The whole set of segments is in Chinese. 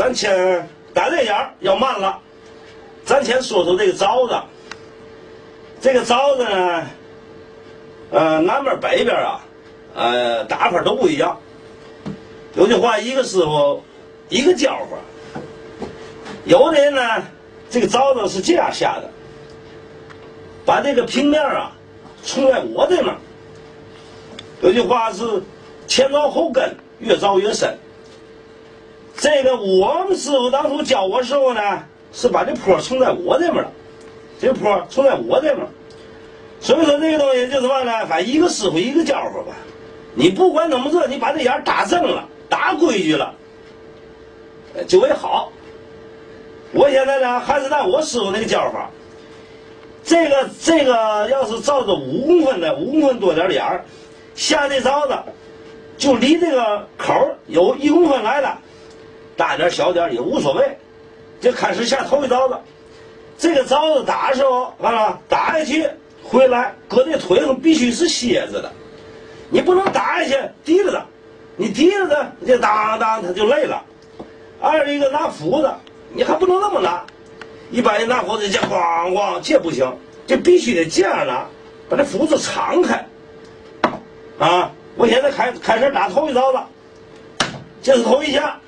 咱先打这眼要慢了，咱先说说这个枣子。这个枣子呢，南边北边啊，打法都不一样。有句话，一个师傅一个教法。有的人呢，这个枣子是这样下的，把这个平面啊冲在我这面。有句话是前凿后根，越凿越深。这个我们师傅当初教我时候呢，是把这坡冲在我这面了，这坡冲在我这面。所以说这个东西就是什么呢？反正一个师傅一个教法吧。你不管怎么做，你把这眼打正了，打规矩了，就为好。我现在呢还是按我师傅那个教法。这个要是照着5公分的5公分多点眼儿下这凿子，就离这个口有1公分来的，大点小点也无所谓，就开始下头一凿子。这个凿子打的时候，完了打下去回来，搁这腿上必须是歇着的，你不能打下去提着的，你提着的这当当它就累了。二一个拿斧子，你还不能那么拿，一般人拿斧子这咣咣，这不行，这必须得这样拿，把这斧子敞开。啊，我现在开始打头一凿子，这是头一下。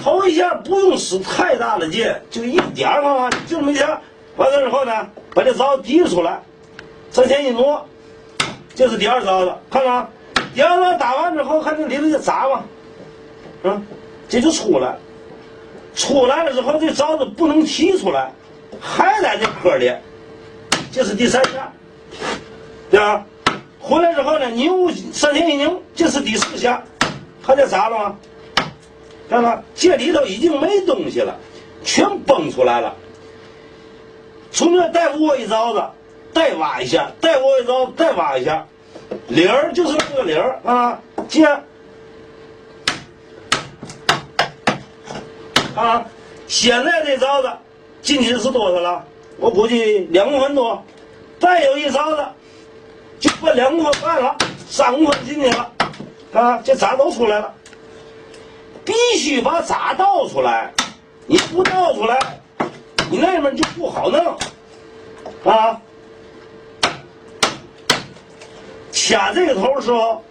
头一下不用使太大的劲，就一点儿嘛，就这么一下。完了之后呢，把这凿子提出来，向前一挪，这是第二凿子，看看，第二凿打完之后，看这里头这砸嘛，这就出来。出来了之后，这凿子不能提出来，还在这壳里，这是第三下，对吧？回来之后呢，扭向前一拧，这是第4下，看这砸了吗？看看，这里头已经没东西了，全崩出来了。从这再握一凿子，再挖一下，再握一凿子，再挖一下，理儿就是那个理儿啊，接啊。现在这凿子进去是多少了？我估计2公分多，再有一凿子就把2公分半了，3公分进去了啊，这渣都出来了。必须把渣倒出来，你不倒出来，你那边就不好弄啊。掐这个头的时候，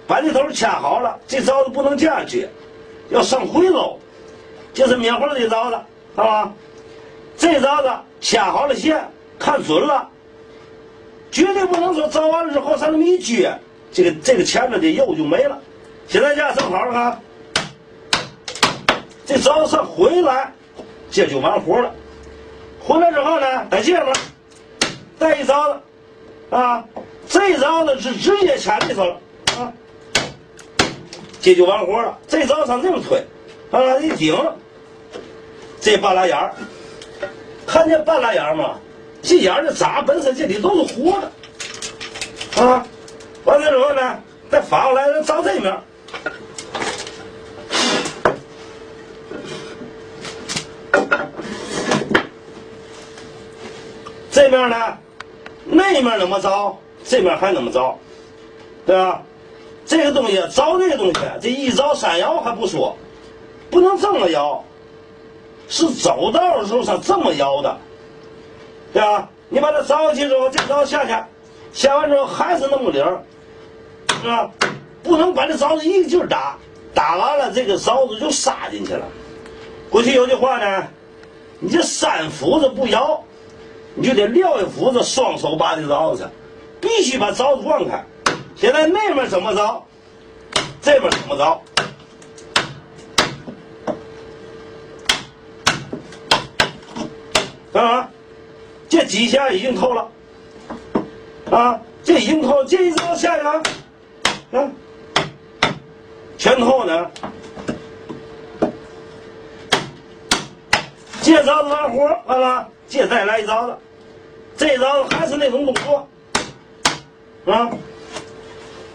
把这头掐好了，这凿子不能这样撅，要上回喽，这是面活的凿子，好吧？这凿子掐好了线，看准了，绝对不能说凿完了之后上那么一撅，这个前面的肉就没了。现在这样正好看。这凿子上回来，这就完活了。回来之后呢，在这边再一凿子，啊，这一凿子是直接掐里头了，啊，这就完活了。这凿子上这么推，啊，一顶，这半拉眼儿，看见半拉眼儿吗？这眼儿的渣本身这里都是活的，啊，完了之后呢，再反过来照这面。这面呢，那面怎么凿，这面还怎么凿，对吧？这个东西凿这个东西，这一凿3摇还不说，不能这么摇，是走道的时候上这么摇的，对吧？你把它凿下去之后，这凿下去，下完之后还是那么理儿，是吧？不能把这凿子一个劲儿打，打完了这个凿子就杀进去了。过去有句话呢，你这3斧子不摇，你就得撂一斧子，双手把这凿子，必须把凿子放开。现在那面怎么凿，这面怎么凿，啊，这几下已经透了，啊，这已经透，这一凿下去，啊，全透呢。这凿子完活完了，这再来一凿子，这凿子还是那种动作，啊，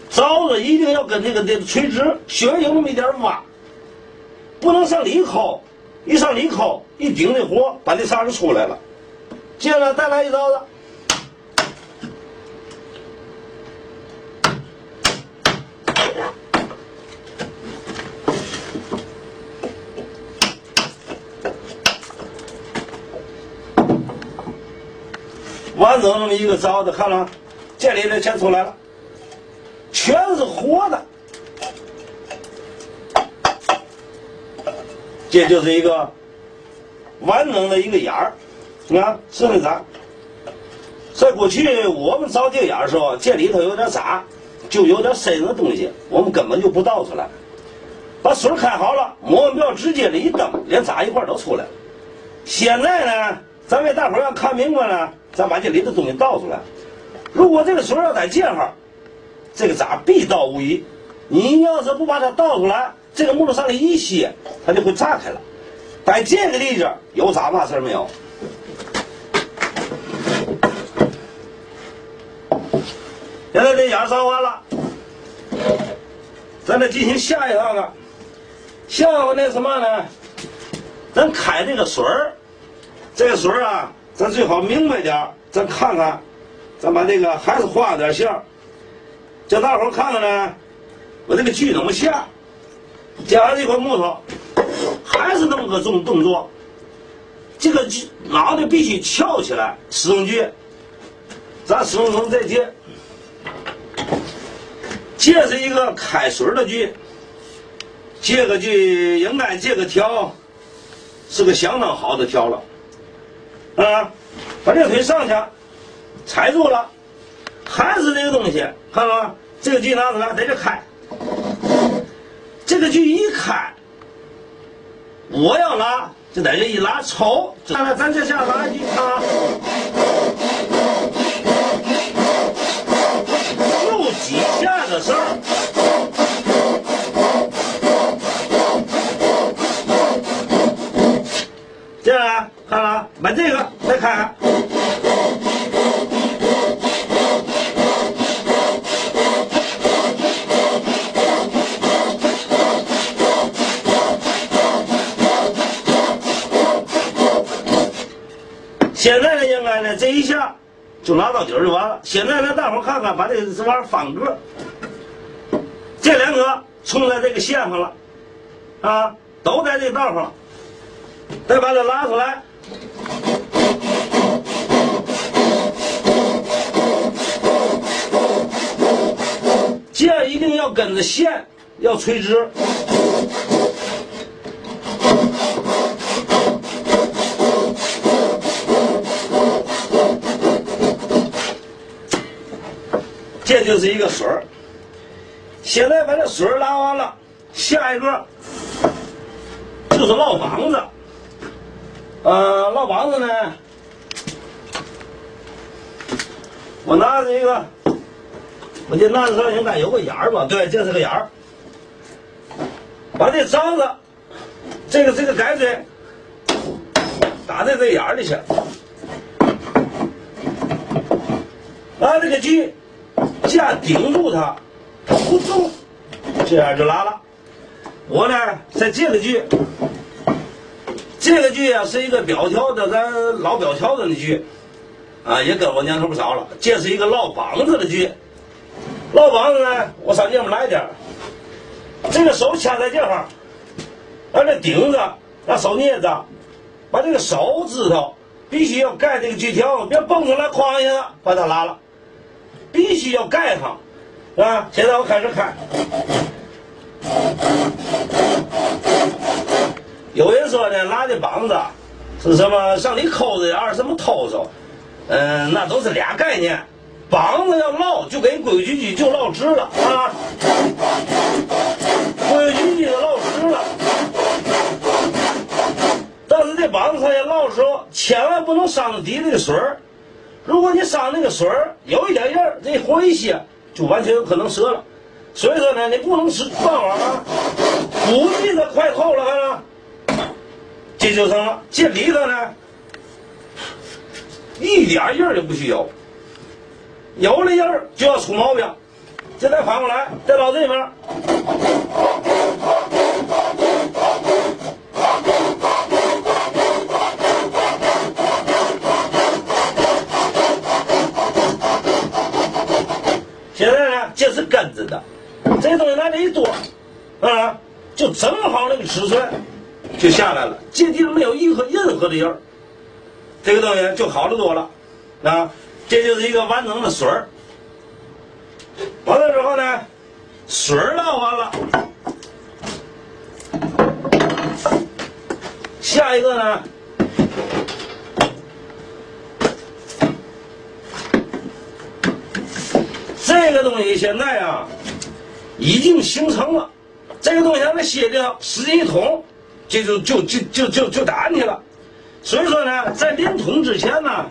凿子一定要跟这个垂直，学有那么一点挖，不能上里抠，一上里抠，一顶这活，把这沙就出来了。接着再来一凿子，完整的一个凿子，看了，这里全出来了，全是活的。这就是一个完整的一个眼儿，你看是不是咋？在过去我们凿这个眼儿的时候，这里头有点杂，就有点深的东西，我们根本就不倒出来。把水开好了，磨完表直接的一蹬，连渣一块都出来了。现在呢，咱给大伙儿要看明白了，咱把这里的东西倒出来。如果这个水要在这哈，这个渣必倒无疑。你要是不把它倒出来，这个木头上里一歇，它就会炸开了。在这个里边有渣嘛事儿没有？现在这眼凿完了，咱再进行下一趟了。下一个那什么呢？咱开这个水儿，这个水儿啊，咱最好明白点儿，咱看看，咱把这个还是画点线，叫大伙儿看看呢，我这个锯怎么下。加这块木头，还是那么个动作，这个脑袋必须翘起来，使用锯，咱使用成这锯。这是一个开水的锯，这个锯应该这个条是个相当好的条了，啊，把这个腿上去，踩住了，还是这个东西，看到吗？这个锯拿出来在这开，这个锯一开，我要拉就在这一拉，抽，看看咱这下拉锯啊，就几下的事儿。这样看了，把这个再看看。现在呢，应该呢这一下就拿到底儿就完了。现在呢，大伙儿看看，把这玩意儿翻个，这两个冲在这个线上了，啊，都在这道上，再把它拉出来。这样一定要跟着线，要垂直。这就是一个水儿。现在把这水儿拉完了，下一个就是烙膀子。烙膀子呢，我拿这个，我这拿着上应该有个眼儿吧？对，这是个眼儿。把这章子，这个改锥打在这眼儿里去，把这个锯架顶住它，它不动，这样就拉了。我呢，在这个锯啊是一个表条的，咱老表条的锯，啊，也跟我年头不少了。这是一个烙膀子的锯，烙膀子呢，我上这边来点，这个手掐在这块儿，把这顶着，让手捏着，把这个手指头必须要盖这个锯条，别蹦出来，哐一下把它拉了。必须要盖上，是吧？现在我开始开。有人说呢，拉这膀子是什么上里抠着点儿，什么偷手，那都是俩概念。膀子要烙，就给规矩矩就烙直了啊，规矩矩的烙直了。但是这膀子它要烙的时候，千万不能伤到底这个水儿。如果你伤那个水儿有一点印儿，这活一些就完全有可能折了。所以说呢，你不能使断网啊，估计它快透了，看了，这就成了。这里头呢，一点印儿也不许有，有了印儿就要出毛病。这再反过来，再到这边。现在呢，这是跟着的，这东西拿这一剁，啊，就正好那个尺寸就下来了，这地方没有任何的印儿，这个东西就好得多了，啊，这就是一个完整的水儿。完了之后呢，水儿倒完了，下一个呢，这个东西现在啊已经形成了，这个东西让它卸掉，使劲一捅，这就打进去了。所以说呢，在临捅之前呢，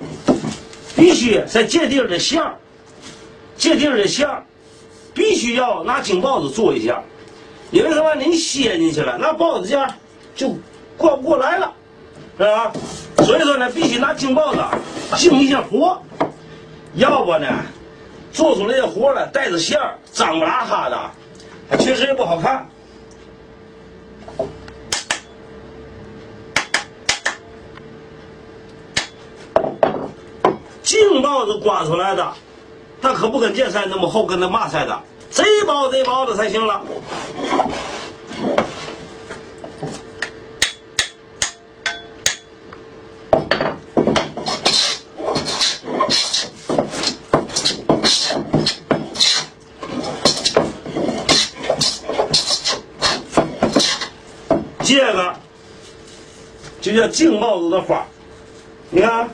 必须在界地儿的线儿，界地儿的线儿，必须要拿金刨子做一下，因为什么？你陷进去了，那刨子架就过不过来了，是吧？所以说呢，必须拿金刨子净一下活，要不呢，做出来的活了带着馅儿，脏不拉哈的，确实也不好看。净刨子刮出来的，那可不跟这菜那么厚，跟那嘛菜的，这包子才行了。这个就叫净刨子的花，你看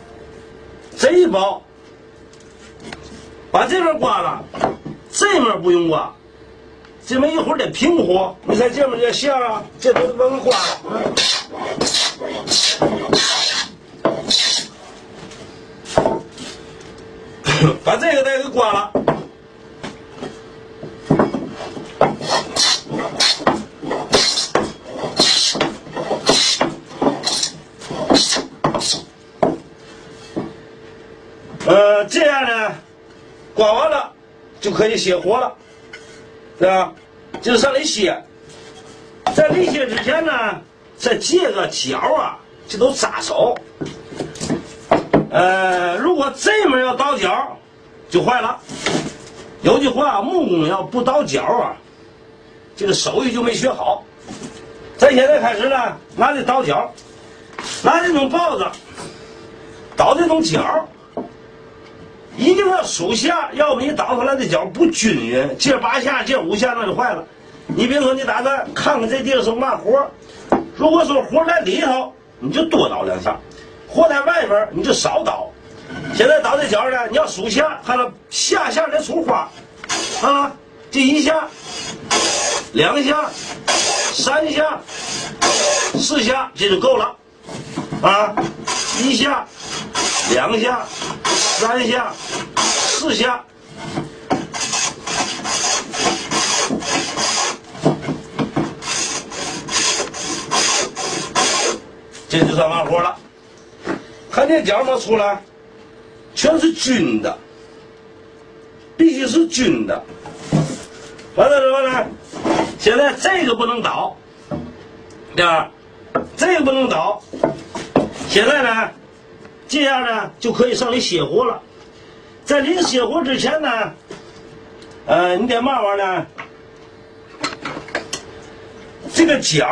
这一包，把这边刮了，这面不用刮，这边一会儿得平火，你看这面这馅啊，这都把它刮了。把这个再给刮了。这样呢，刮完了就可以卸活了，对吧？就上来卸，在离卸之前呢，在这个角啊，这都扎手。如果这面要倒角，就坏了。有句话，木工要不倒角啊，这个手艺就没学好。咱现在开始呢，拿这倒角，拿这种刨子倒这种角。一定要数下，要不你倒出来的角不均匀，这8下这5下那就坏了。你比如说你打算看看这地方是嘛活，如果说活在里头，你就多倒2下；活在外边你就少倒。现在倒这角呢，你要数下，看到下得出花啊，这1下、2下、3下、4下，这就够了啊，1下、2下、3下、4下，这就算完活了。看这角没出来，全是均的，必须是均的。完了之后呢，现在这个不能倒，对吧？这个不能倒。现在呢，这样呢就可以上来卸活了。在临卸活之前呢，你得慢慢呢，这个角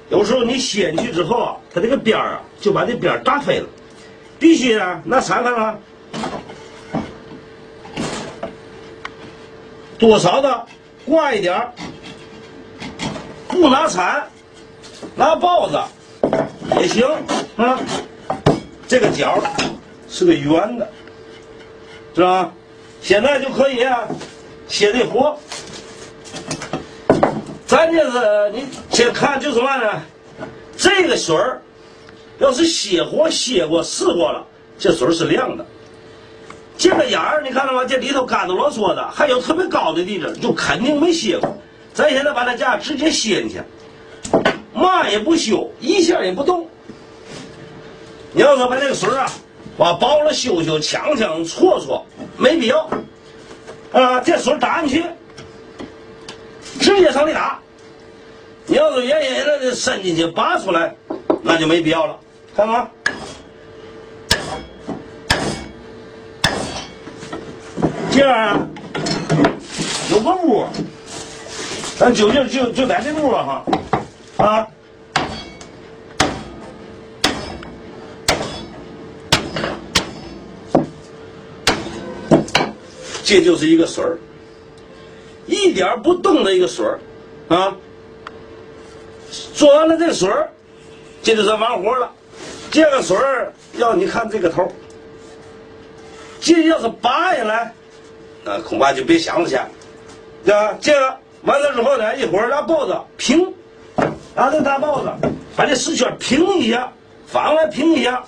有时候你卸进去之后啊，它这个边儿啊就把这边儿打飞了，必须呢拿铲看看，多少的刮一点儿，不拿铲，拿刨子也行啊。这个角是个圆的，是吧？现在就可以啊，卸这活。咱就是你先看就是嘛呢，这个水儿要是卸活卸过试过了，这水是亮的。这个眼儿你看到吗？这里头干的啰嗦的，还有特别高的地方，就肯定没卸过。咱现在把它架直接卸进去，嘛也不修，一下也不动。你要说把这个水啊，把包了修修、呛呛、搓搓，没必要。这水打进去，直接上里打。你要是原先的伸进去拔出来，那就没必要了。看吗？这样啊，有个窝，咱就在这窝哈，啊。这就是一个水儿，一点不动的一个水儿啊。做完了这个水儿，这就算完活了。这个水儿要你看这个头，这要是拔下来，恐怕就别想了去，对吧？这个完了之后呢，一会儿拿刨子平，拿这大刨子把这石圈平一下，反过来平一下，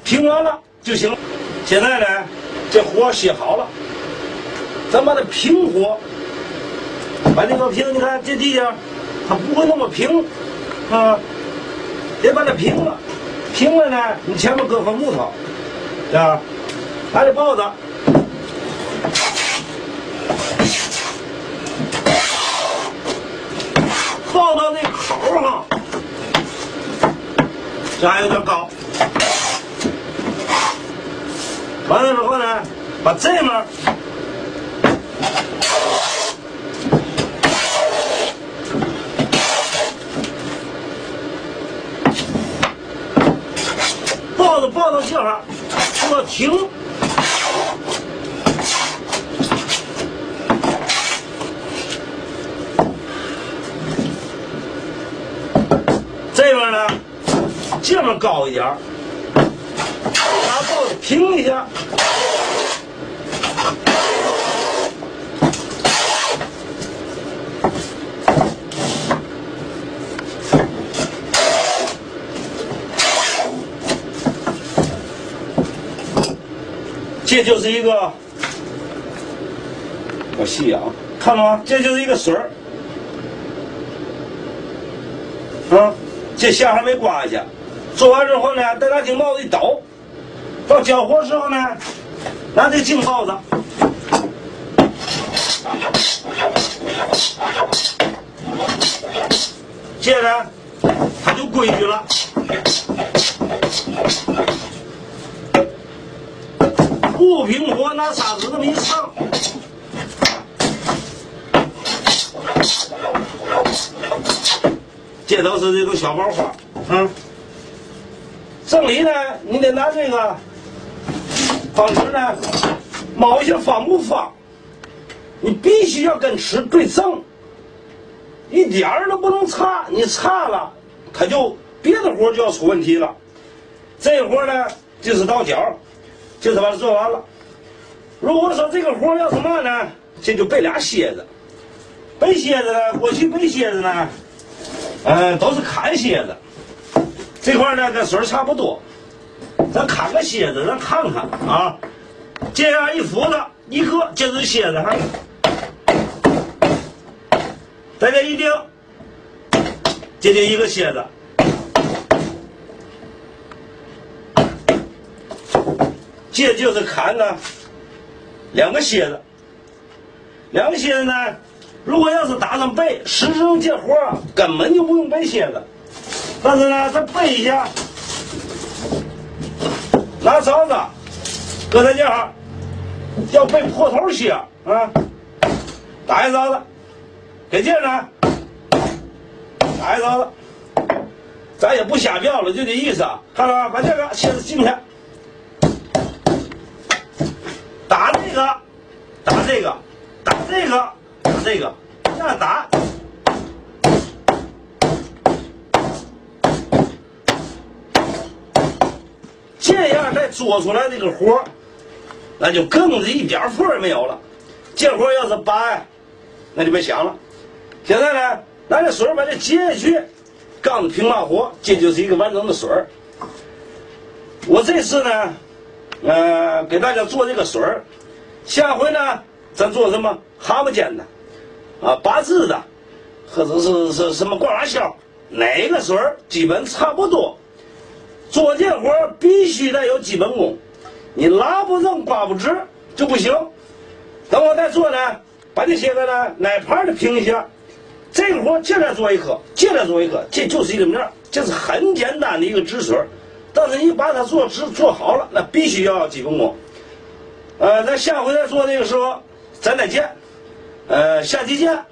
平完了就行了。现在呢，这火歇好了，咱把它平火，把这个平，你看这地下它不会那么平啊，得把它平了。平了呢，你前面搁块木头，对吧？拿这刨子，刨到那口上，这还有点高。完了之后呢，把这面抱到这儿，说停。这边呢，这边高一点，拿抱子平一下。这就是一个，我细啊，看到吗？这就是一个水儿，这线还没刮下去。做完之后呢，再拿净刨子一倒，到交火时候呢，拿这净刨子，接着它就规矩了。不平火拿砂纸这么一上，这都是这个小毛花。正理呢，你得拿这个方纸呢，卯一下方不方，你必须要跟尺对正，一点儿都不能差，你差了，它就别的活就要出问题了。这活呢，就是到脚。就是把它做完了。如果说这个活要是嘛呢，这就备俩楔子。备楔子呢，过去备楔子呢，都是砍楔子。这块呢跟水差不多，咱砍个楔子，咱看看啊。这样一斧子一个，这是楔子哈。在这一钉，这就一个楔子。这就是砍呢两个楔子，两个楔子呢，如果要是打上背，实质上这活啊根本就不用背楔子，但是呢，咱背一下，拿勺子搁在这儿，要背破头楔啊，打一勺子，给劲呢，打一勺子，咱也不瞎标了，就这意思啊，看到吧？把这个楔子进去。打这个，打这个，打这个，打这个，这样打，这样再做出来这个活，那就更是一点缝也没有了。这活要是拔，那就别想了。现在呢，拿这水把这接下去，杠子平麻火，这就是一个完整的水儿。我这次呢。给大家做这个水儿，下回呢，咱做什么蛤蟆尖的，八字的，或者是什么挂拉销，哪个水儿基本差不多。做这活儿必须得有基本功，你拉不正刮不直就不行。等我再做呢，把这些个呢奶盘的平一下，这个活接着做一颗，接着做一颗，这就是一个面，这是很简单的一个直水儿。但是你把它做直做好了，那必须要基本功。咱下回再做那个时候，咱再见。下期见。